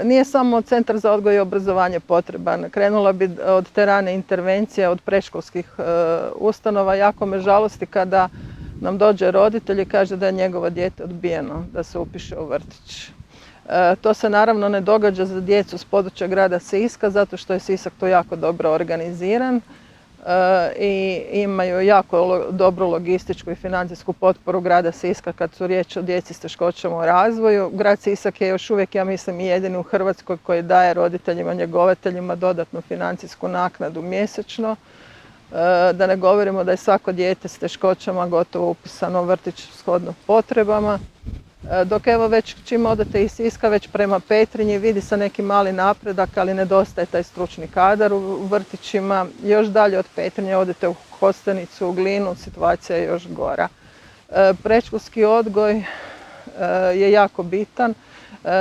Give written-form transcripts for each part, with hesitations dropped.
Nije samo Centar za odgoj i obrazovanje potreban. Krenula bi od te rane intervencije, od predškolskih ustanova. Jako me žalosti kada nam dođe roditelj i kaže da je njegovo dijete odbijeno da se upiše u vrtić. To se naravno ne događa za djecu s područja grada Siska, zato što je Sisak tu jako dobro organiziran i imaju jako dobru logističku i financijsku potporu grada Siska kad su riječ o djeci s teškoćama u razvoju. Grad Sisak je još uvijek, ja mislim, jedini u Hrvatskoj koji daje roditeljima, njegovateljima dodatnu financijsku naknadu mjesečno. Da ne govorimo da je svako dijete s teškoćama gotovo upisano u vrtić shodno potrebama. Dok evo već čim odete iz Siska već prema Petrinji vidi se neki mali napredak, ali nedostaje taj stručni kadar u vrtićima. Još dalje od Petrinje odete u Kostajnicu, u Glinu, situacija je još gora. Predškolski odgoj je jako bitan.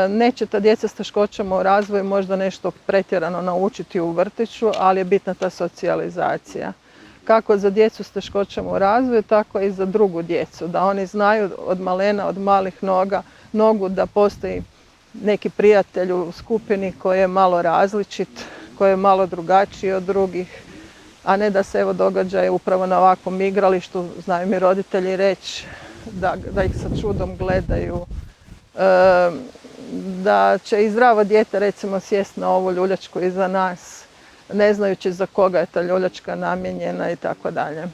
Neće ta djeca s teškoćama u razvoju možda nešto pretjerano naučiti u vrtiću, ali je bitna ta socijalizacija. Kako za djecu s teškoćama u razvoju, tako i za drugu djecu. Da oni znaju od malena, od malih nogu da postoji neki prijatelj u skupini koji je malo različit, koji je malo drugačiji od drugih, a ne da se evo događa upravo na ovakvom igralištu, znaju mi roditelji reći da ih sa čudom gledaju, da će i zdravo dijete recimo sjesti na ovu ljuljačku iza nas, ne znajući za koga je ta ljuljačka namijenjena i tako dalje.